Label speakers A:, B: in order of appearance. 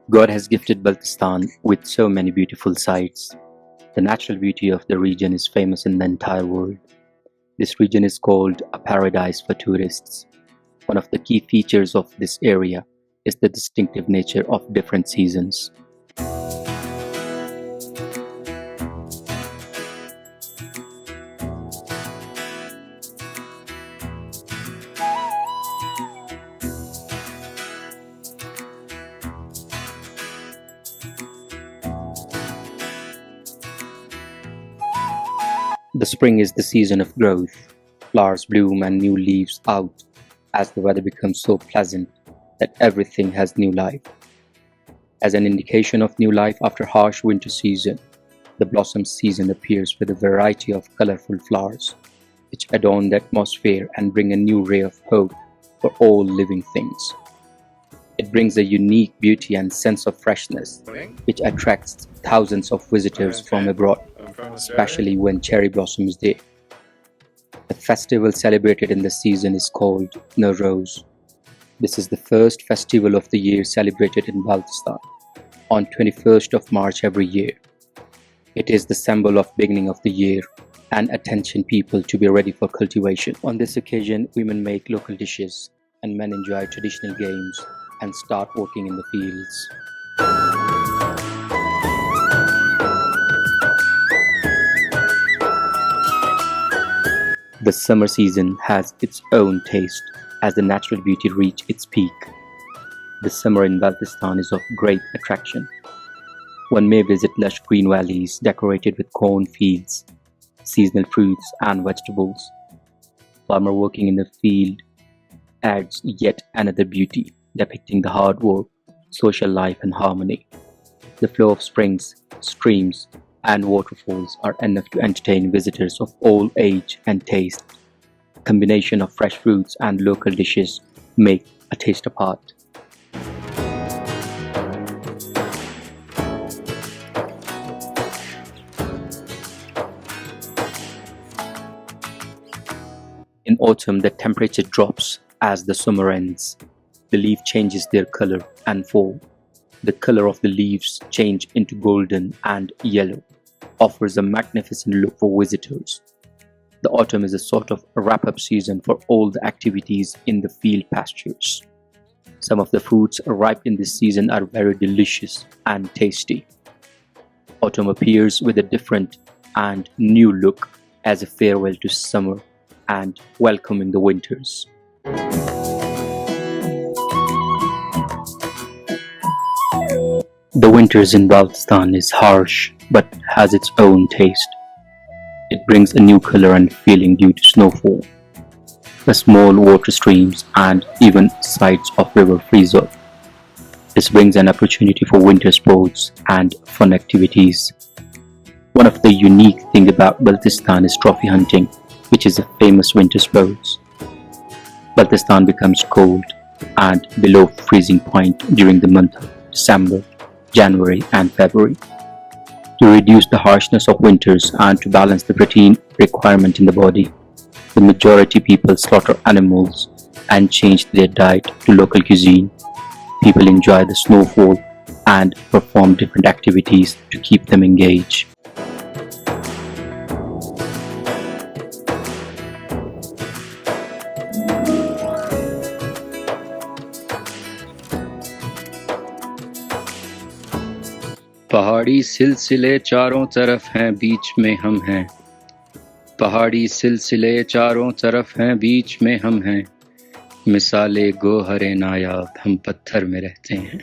A: God has gifted Baltistan with so many beautiful sights. The natural beauty of the region is famous in the entire world. This region is called a paradise for tourists. One of the key features of this area is the distinctive nature of different seasons. The spring is the season of growth. Flowers bloom and new leaves out as the weather becomes so pleasant that everything has new life. As an indication of new life after harsh winter season, the blossom season appears with a variety of colorful flowers, which adorn the atmosphere and bring a new ray of hope for all living things. It brings a unique beauty and sense of freshness, which attracts thousands of visitors from abroad, especially when cherry blossom is there. The festival celebrated in the season is called Noori. This is the first festival of the year celebrated in Baltistan on 21st of March every year. It is the symbol of beginning of the year and attention people to be ready for cultivation. On this occasion, women make local dishes and men enjoy traditional games and start working in the fields. The summer season has its own taste as the natural beauty reaches its peak. The summer in Baltistan is of great attraction. One may visit lush green valleys decorated with corn fields, seasonal fruits and vegetables. Farmer working in the field adds yet another beauty, depicting the hard work, social life and harmony. The flow of springs, streams and waterfalls are enough to entertain visitors of all age and taste. A combination of fresh fruits and local dishes make a taste apart. In autumn, the temperature drops as the summer ends. The leaf changes their color and fall. The color of the leaves change into golden and yellow, offers a magnificent look for visitors. The autumn is a sort of wrap-up season for all the activities in the field pastures. Some of the fruits ripe in this season are very delicious and tasty. Autumn appears with a different and new look as a farewell to summer and welcoming the winters. The winters in Baltistan is harsh but has its own taste. It brings a new color and feeling due to snowfall. The small water streams and even sides of river freeze up. This brings an opportunity for winter sports and fun activities. One of the unique things about Baltistan is trophy hunting, which is a famous winter sport. Baltistan becomes cold and below freezing point during the month of December, January and February. To reduce the harshness of winters and to balance the protein requirement in the body, the majority people slaughter animals and change their diet to local cuisine. People enjoy the snowfall and perform different activities to keep them engaged. पहाड़ी सिलसिले चारों तरफ हैं बीच में हम हैं पहाड़ी सिलसिले चारों तरफ हैं बीच में हम हैं मिसाले गोहरे नायाब हम पत्थर में रहते हैं